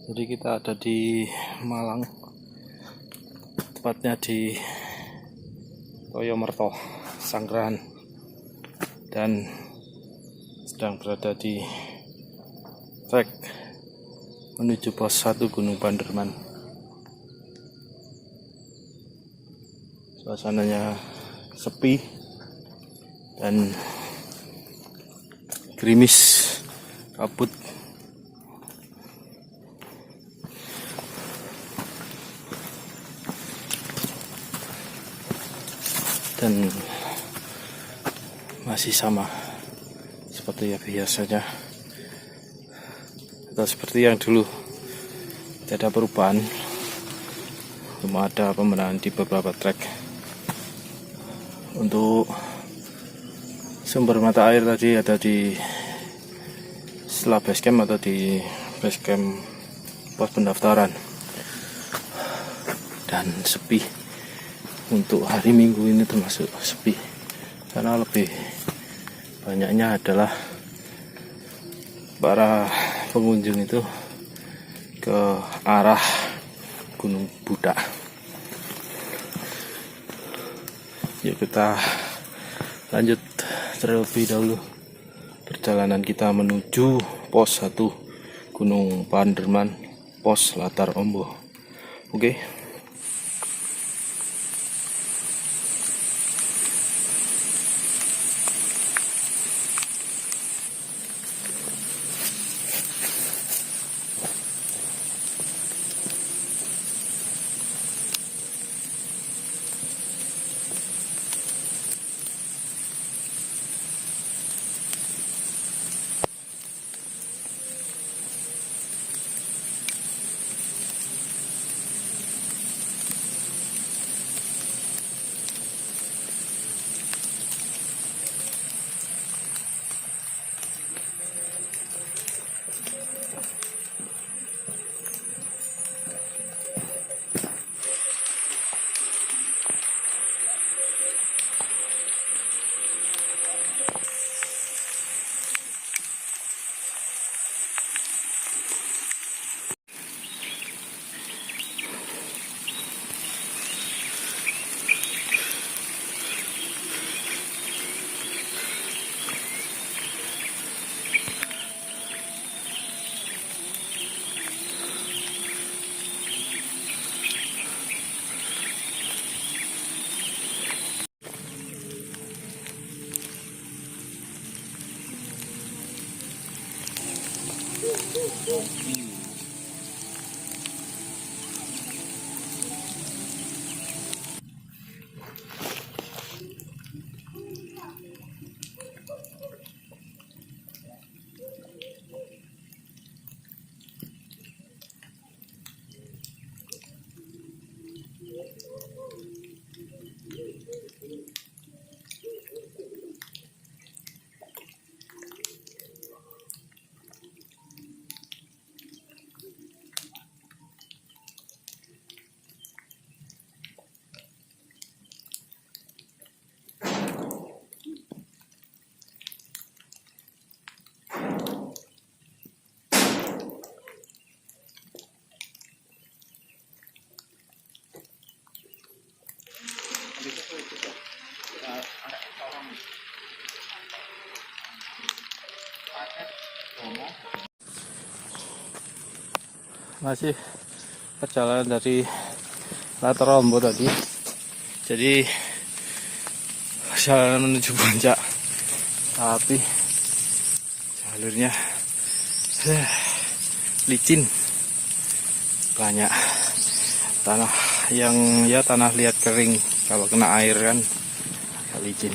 Jadi kita ada di Malang, tepatnya di Toyomerto, Sanggrahan, dan sedang berada di trek menuju pos 1 Gunung Panderman. Suasananya sepi dan gerimis, kabut. Dan masih sama seperti yang biasanya, atau seperti yang dulu, tidak ada perubahan. Cuma ada pembenahan di beberapa trek. Untuk sumber mata air tadi ada di setelah basecamp atau di basecamp pos pendaftaran, dan sepi. Untuk hari Minggu ini termasuk sepi karena lebih banyaknya adalah para pengunjung itu ke arah Gunung Budak. Yuk kita lanjut terlebih dahulu perjalanan kita menuju pos 1 Gunung Panderman, pos Latar Ombo. Oke. masih perjalanan dari Latarombo tadi. Jadi perjalanan menuju puncak, tapi jalurnya licin, banyak tanah yang tanah liat kering, kalau kena air kan licin.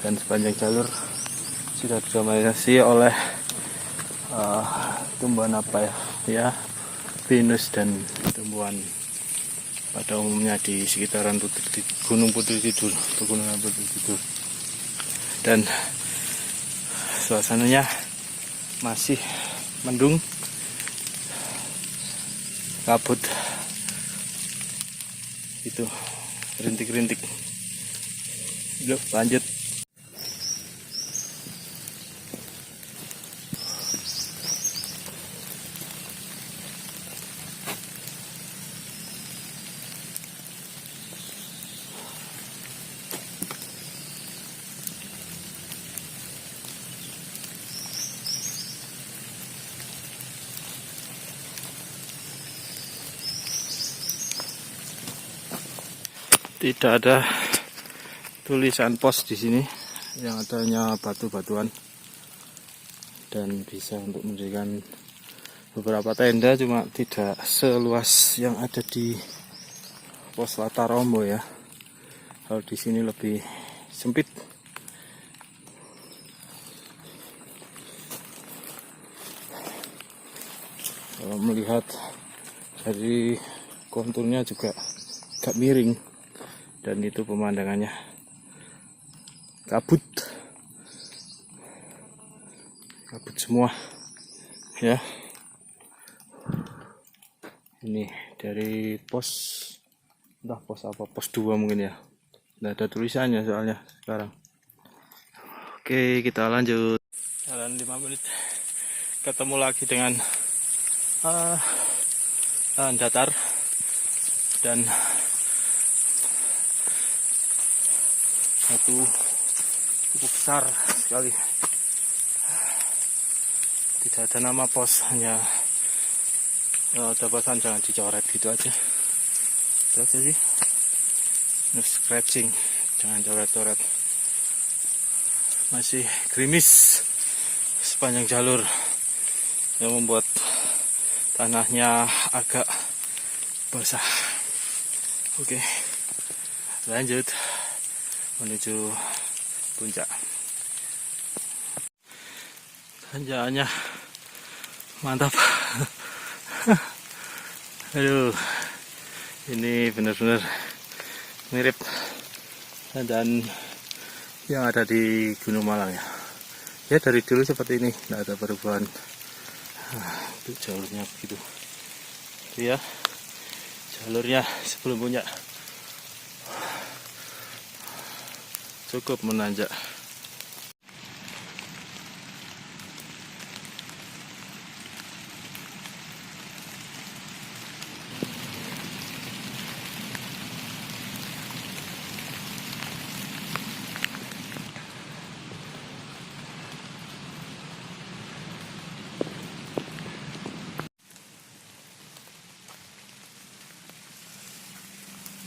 Dan sepanjang jalur sudah didominasi oleh tumbuhan apa ya, pinus dan tumbuhan pada umumnya di sekitaran Gunung Putri Tidur, Pegunungan Putri Tidur. Dan suasananya masih mendung, kabut itu, rintik-rintik. Yuk lanjut. Tidak ada tulisan pos di sini, yang adanya batu-batuan, dan bisa untuk mendirikan beberapa tenda, cuma tidak seluas yang ada di pos Latarombo ya. Kalau di sini lebih sempit. Kalau melihat dari konturnya juga agak miring, dan itu pemandangannya kabut semua ya. Ini dari pos, entah pos apa, pos 2 mungkin ya, nggak ada tulisannya soalnya sekarang. Oke, kita lanjut jalan 5 menit, ketemu lagi dengan datar dan satu cukup besar sekali. Tidak ada nama pos, hanya ada pesan jangan dicoret gitu aja. Itu aja sih. No scratching, jangan coret-coret. Masih gerimis sepanjang jalur, yang membuat tanahnya agak basah. Oke, lanjut menuju puncak. Tanjakannya mantap. Aduh, ini benar-benar mirip dan yang ada di Gunung Malang ya. Ya dari dulu seperti ini, tidak ada perubahan. Itu jalurnya begitu. Itu ya jalurnya sebelum puncak. Cukup menanjak.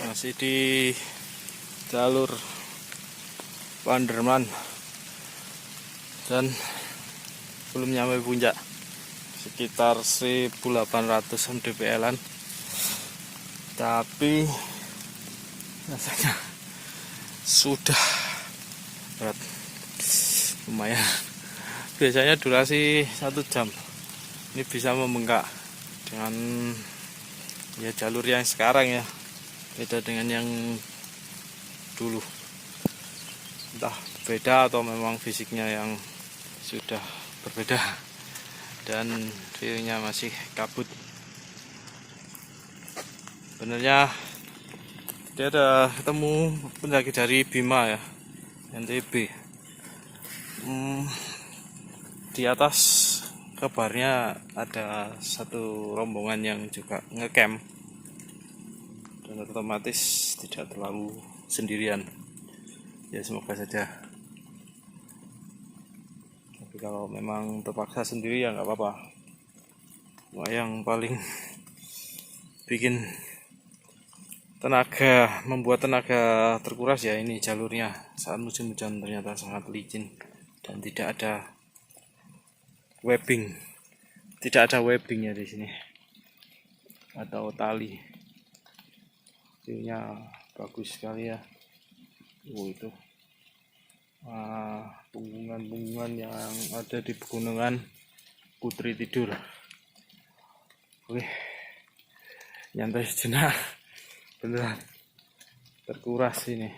Masih di jalur Panderman dan belum nyampe puncak, sekitar 1800 mdpl-an, tapi rasanya sudah berat, lumayan. Biasanya durasi 1 jam, ini bisa membengkak dengan ya jalur yang sekarang ya, beda dengan yang dulu. Entah beda atau memang fisiknya yang sudah berbeda, dan feelnya masih kabut. Sebenarnya dia ada ketemu pendaki dari Bima ya, NTB. Di atas kabarnya ada satu rombongan yang juga ngecamp, dan otomatis tidak terlalu sendirian. Ya semoga saja. Tapi kalau memang terpaksa sendiri ya nggak apa-apa. yang paling bikin tenaga, membuat tenaga terkuras ya ini jalurnya. Saat musim hujan ternyata sangat licin dan tidak ada webbing, ya di sini atau tali. Viewnya bagus sekali ya. Itu punggungan yang ada di pegunungan Putri Tidur. Oke, nyantai sejenak, beneran terkuras ini.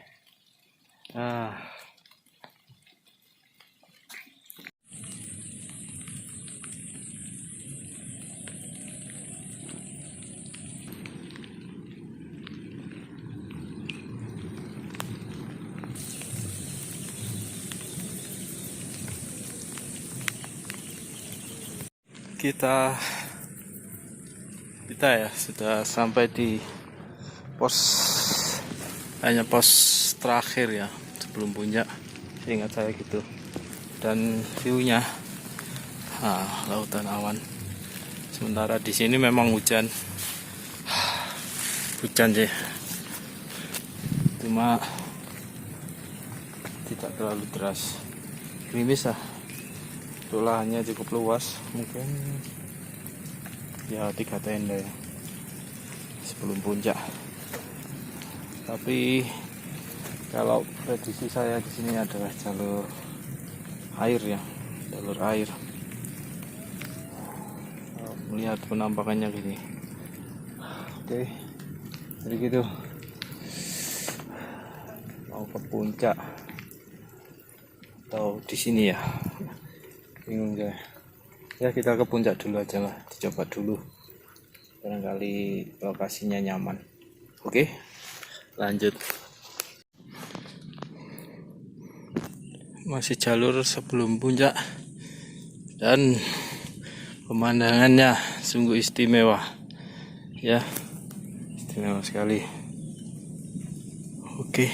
Kita ya sudah sampai di hanya pos terakhir ya sebelum puncak, ingat saya gitu. Dan viewnya lautan awan. Sementara di sini memang hujan sih, cuma tidak terlalu deras, gerimis lah. Lahannya cukup luas, mungkin ya 3 tenda ya sebelum puncak. Tapi kalau prediksi saya di sini adalah jalur air ya, melihat penampakannya gini. Oke, jadi gitu, mau ke puncak atau di sini ya, bingung saya. Ya kita ke puncak dulu aja lah, dicoba dulu, barangkali lokasinya nyaman. Oke, lanjut. Masih jalur sebelum puncak dan pemandangannya sungguh istimewa ya, istimewa sekali. Oke.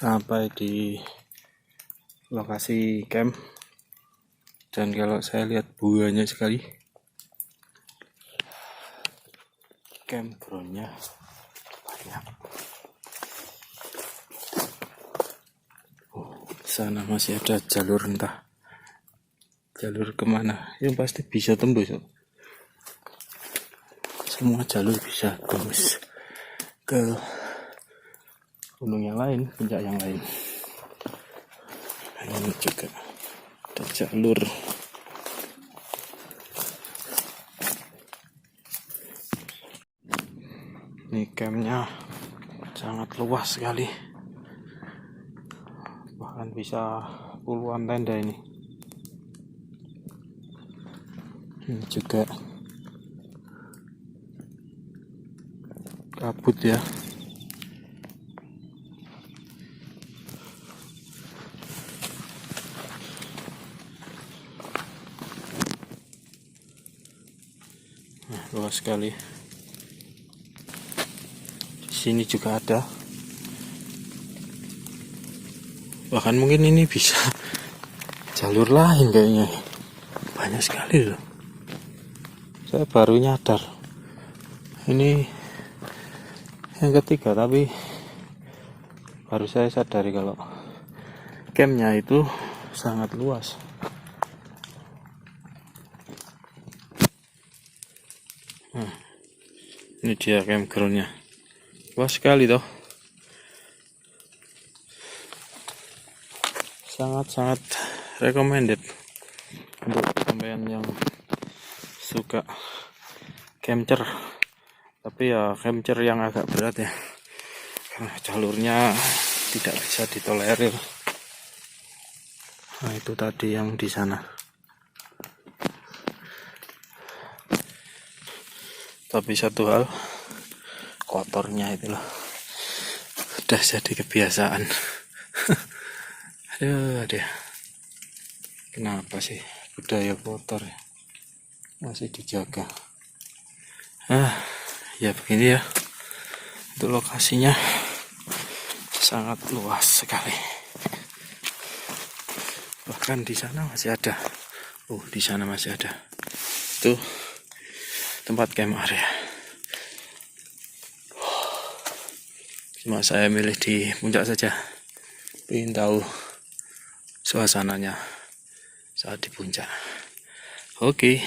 Sampai di lokasi camp, dan kalau saya lihat banyak sekali campgroundnya, banyak. Sana masih ada jalur, entah jalur kemana, yang pasti bisa tembus. Semua jalur bisa tembus ke gunung yang lain, puncak yang lain. Ini juga ada jalur. Ini campnya sangat luas sekali, bahkan bisa puluhan tenda ini. Ini juga kabut ya. Luas sekali. Di sini juga ada. Bahkan mungkin ini bisa jalur lain kayaknya. Banyak sekali loh. Saya baru nyadar. Ini yang ketiga, tapi baru saya sadari kalau campnya itu sangat luas. Ini dia campgroundnya, luas sekali toh, sangat recommended untuk sampean yang suka camper, tapi ya camper yang agak berat ya, karena jalurnya tidak bisa ditolerir. Nah, itu tadi yang di sana. Tapi satu hal, kotornya itu loh. Udah jadi kebiasaan. Aduh. Kenapa sih budaya kotor ya? Masih dijaga. Ya begini ya. Itu lokasinya sangat luas sekali. Bahkan di sana masih ada. Di sana masih ada. Itu tempat camp area. Cuma saya milih di puncak saja. Ingin tahu suasananya saat di puncak. Oke,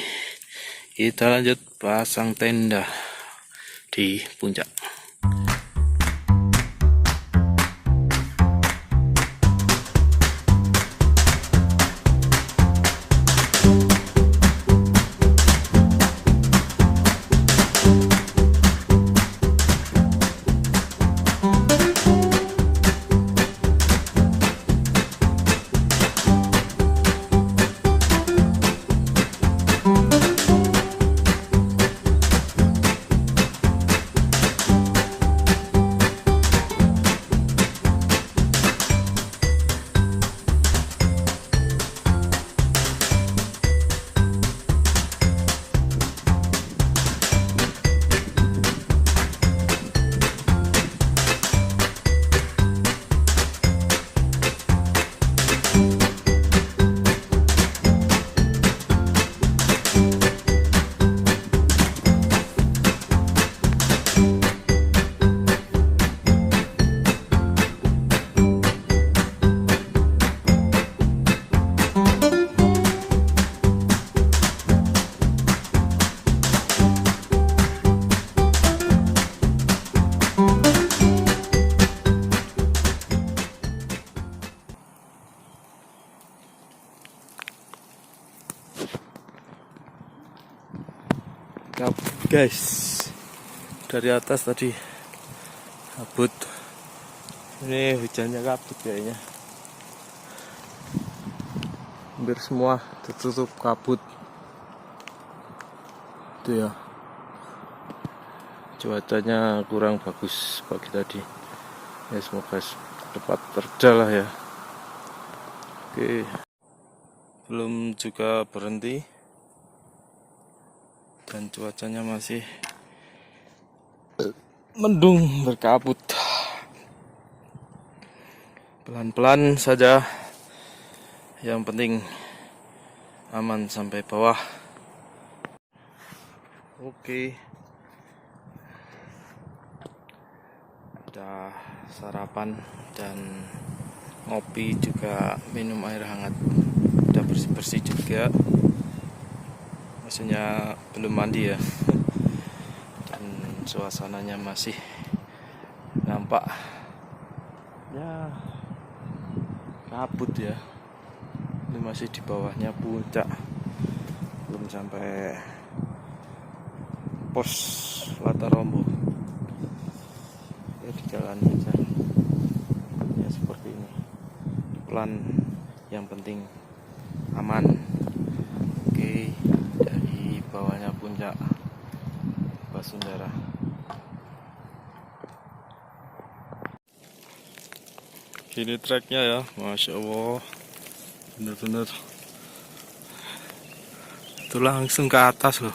kita lanjut pasang tenda di puncak. Guys, dari atas tadi kabut. Ini hujannya kabut kayaknya. Hampir semua tertutup kabut. Itu ya. Cuacanya kurang bagus pagi tadi. Ya semoga cepat reda lah ya. Oke. Belum juga berhenti. Dan cuacanya masih mendung berkabut. Pelan-pelan saja, yang penting aman sampai bawah. Oke, udah sarapan dan ngopi, juga minum air hangat, udah bersih-bersih juga. Maksudnya belum mandi ya. Dan suasananya masih nampak ya kabut ya. Ini masih di bawahnya puncak, belum sampai pos Latarombo. Ya di jalan aja ya, seperti ini, pelan, yang penting aman. Oke, dari bawahnya puncak Basundara. Ini treknya ya, Masya Allah, bener-bener itu langsung ke atas loh.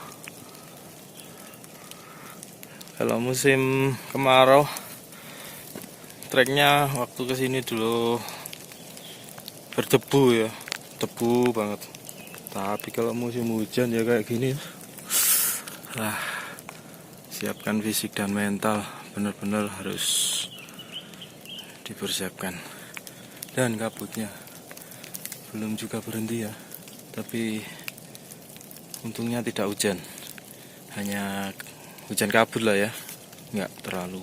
Kalau musim kemarau, treknya waktu kesini dulu berdebu ya, debu banget. Tapi kalau musim hujan ya kayak gini, siapkan fisik dan mental, benar-benar harus dipersiapkan. Dan kabutnya belum juga berhenti ya, tapi untungnya tidak hujan, hanya hujan kabut lah ya, nggak terlalu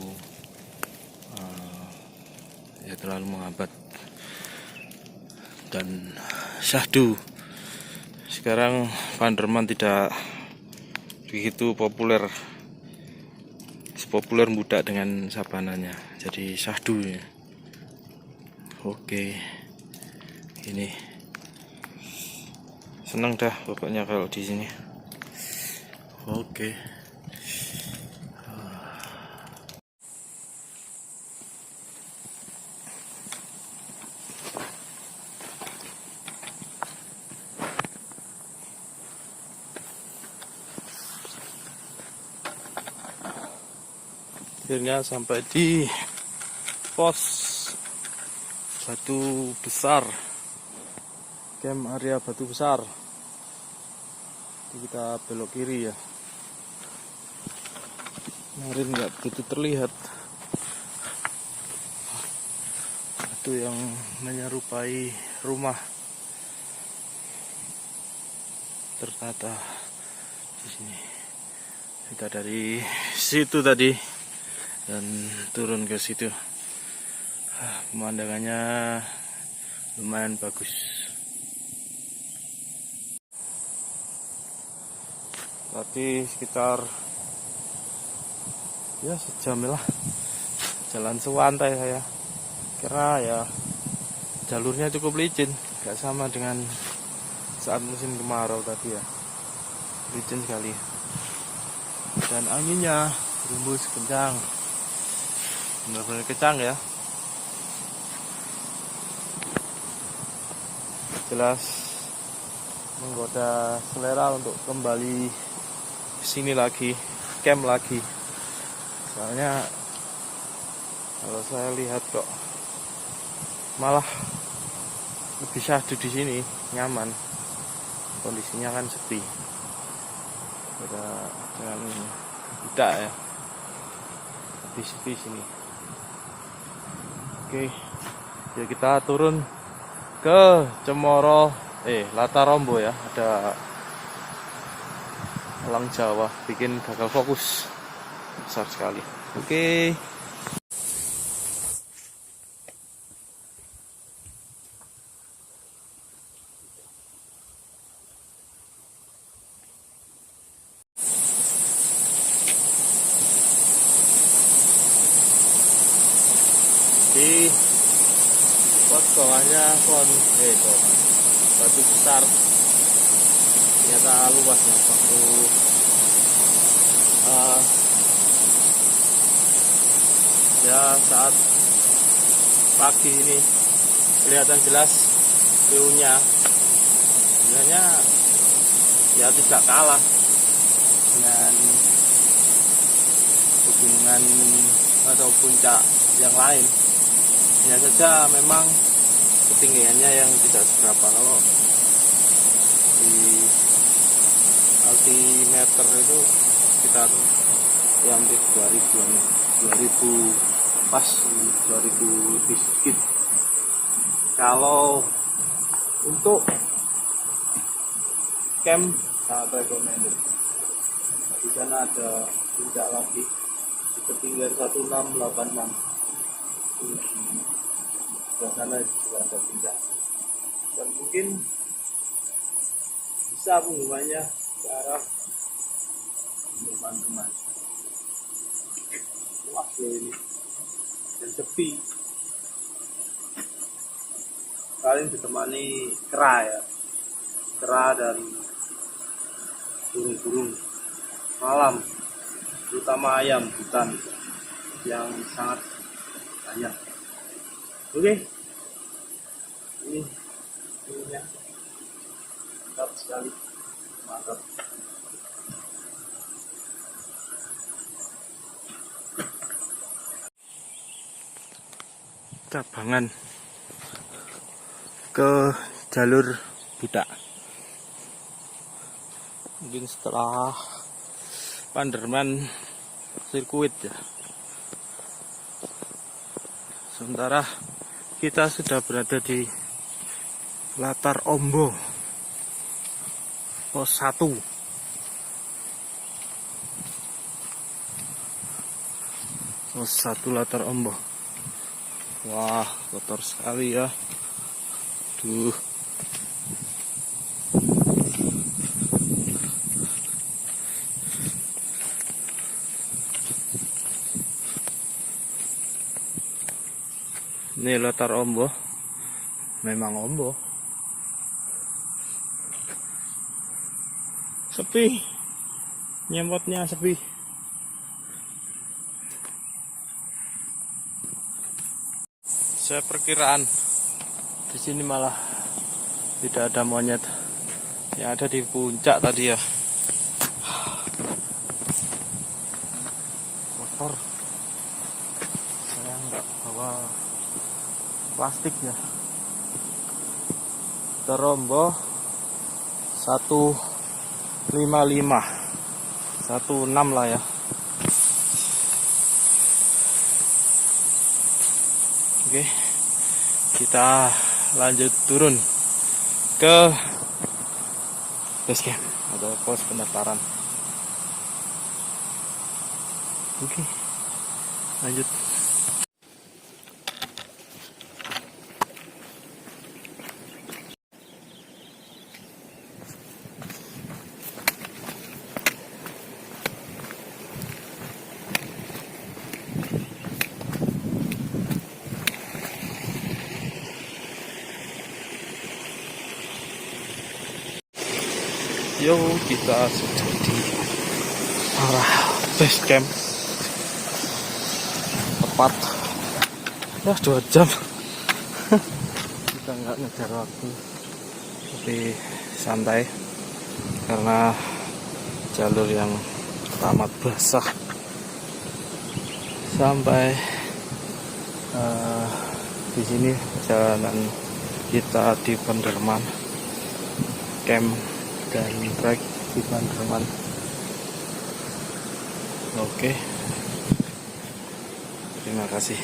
terlalu menghambat. Dan syahdu, sekarang Panderman tidak begitu populer, sepopuler Budak dengan sabananya, jadi syahdu ya. Oke, ini seneng dah pokoknya kalau di sini. Oke. Akhirnya sampai di pos Batu Besar, camp area Batu Besar. Jadi kita belok kiri ya. Kemarin nggak begitu terlihat batu yang menyerupai rumah, ternyata di sini. Kita dari situ tadi dan turun ke situ. Pemandangannya lumayan bagus. Tadi sekitar ya sejam lah jalan sewantai saya, karena ya jalurnya cukup licin, gak sama dengan saat musim kemarau tadi ya, licin sekali dan anginnya berembus kencang, benar-benar kencang ya, jelas menggoda selera untuk kembali ke sini lagi, camp lagi. Soalnya kalau saya lihat kok malah lebih syahdu di sini, nyaman, kondisinya kan sepi. Beda dengan tidak ya, lebih sepi sini. Oke, ya kita turun ke Cemoro, Latarombo ya, ada elang Jawa, bikin gagal fokus besar sekali. Oke. Di pos bawahnya Batu Besar, ternyata luas ya, waktu ya saat pagi ini kelihatan jelas view-nya. Sebenarnya ya tidak kalah dengan pegunungan atau puncak yang lain. Hanya saja memang ketinggiannya yang tidak seberapa. Kalau di altimeter itu sekitar ya hampir 2000 pas, 2000 lebih sedikit. Kalau untuk camp sangat recommended. Di sana ada puncak lagi di ketinggian 1686. Di sana juga ada puncak. Dan mungkin bisa pengumumannya ke arah teman-teman. Wah ini dan sepi. Kalian ditemani kera ya, kera dan burung-burung malam, terutama ayam hutan yang sangat banyak. Oke, ini view-nya mantap sekali, mantap. Cabangan ke jalur Budak. Mungkin setelah Panderman sirkuit ya. Sementara kita sudah berada di Latarombo pos 1. Pos 1 Latarombo. Wah, kotor sekali ya. Duh. Ini Latarombo. Memang ombo. Sepi. Nyemotnya sepi. Saya perkiraan di sini malah tidak ada monyet. Yang ada di puncak tadi ya. Kotor. Saya nggak bawa plastik ya. Terombo 155 16 lah ya. Oke, kita lanjut turun ke base camp atau pos pendaftaran. Oke, lanjut. Yo, kita sudah di arah base camp. Tepat ya 2 jam. Kita nggak ngejar waktu, tapi santai karena jalur yang amat basah. Sampai di sini perjalanan kita di Penderman camp dan trek di Penderman. Oke, terima kasih.